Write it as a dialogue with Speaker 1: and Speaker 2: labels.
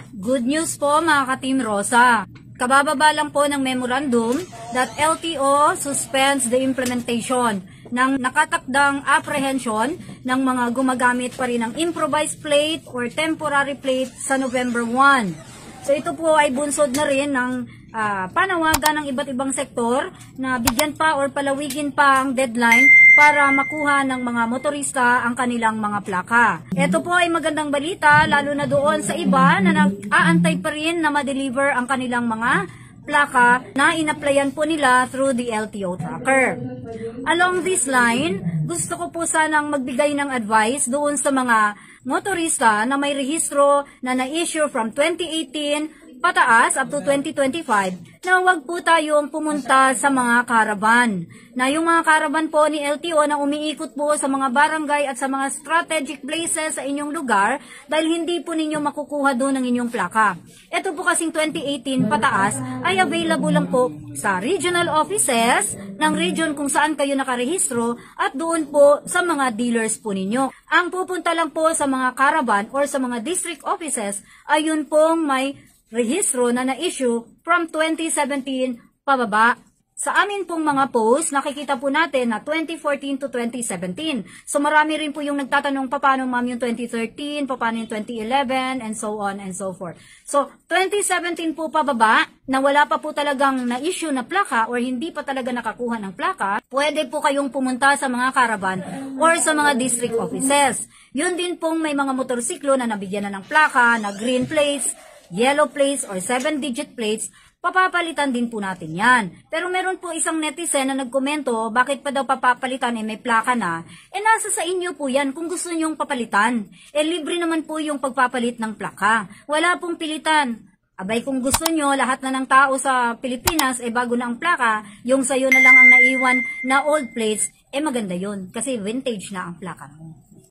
Speaker 1: Good news po mga ka-Team Rosa. Kabababa lang po ng memorandum that LTO suspends the implementation ng nakatakdang apprehension ng mga gumagamit pa rin ng improvised plate or temporary plate sa November 1. So ito po ay bunsod na rin ng panawagan ng iba't ibang sektor na bigyan pa or palawigin pa ang deadline para makuha ng mga motorista ang kanilang mga plaka. Ito po ay magandang balita lalo na doon sa iba na nag-aantay pa rin na ma-deliver ang kanilang mga plaka na in-applyan po nila through the LTO tracker. Along this line, gusto ko po sanang magbigay ng advice doon sa mga motorista na may rehistro na na-issue from 2018 pataas up to 2025 na huwag po tayong pumunta sa mga caravan. Na yung mga caravan po ni LTO na umiikot po sa mga barangay at sa mga strategic places sa inyong lugar dahil hindi po ninyo makukuha doon ang inyong plaka. Ito po kasing 2018 pataas ay available lang po sa regional offices ng region kung saan kayo nakarehistro at doon po sa mga dealers po ninyo. Ang pupunta lang po sa mga caravan or sa mga district offices ay yun pong may rehistro na na-issue from 2017 pababa. Sa amin pong mga post, nakikita po natin na 2014 to 2017. So marami rin po yung nagtatanong paano ma'am yung 2013, paano yung 2011, and so on and so forth. So 2017 po pababa, na wala pa po talagang na-issue na plaka or hindi pa talaga nakakuha ng plaka, pwede po kayong pumunta sa mga caravan or sa mga district offices. Yun din pong may mga motorsiklo na nabigyan na ng plaka, na green plates, yellow plates or 7-digit plates, papapalitan din po natin yan. Pero meron po isang netizen na nagkomento, bakit pa daw papapalitan may plaka na? Nasa sa inyo po yan kung gusto nyong papalitan. Libre naman po yung pagpapalit ng plaka. Wala pong pilitan. Abay kung gusto nyo, lahat na ng tao sa Pilipinas, bago na ang plaka, yung sayo na lang ang naiwan na old plates, maganda yun. Kasi vintage na ang plaka mo.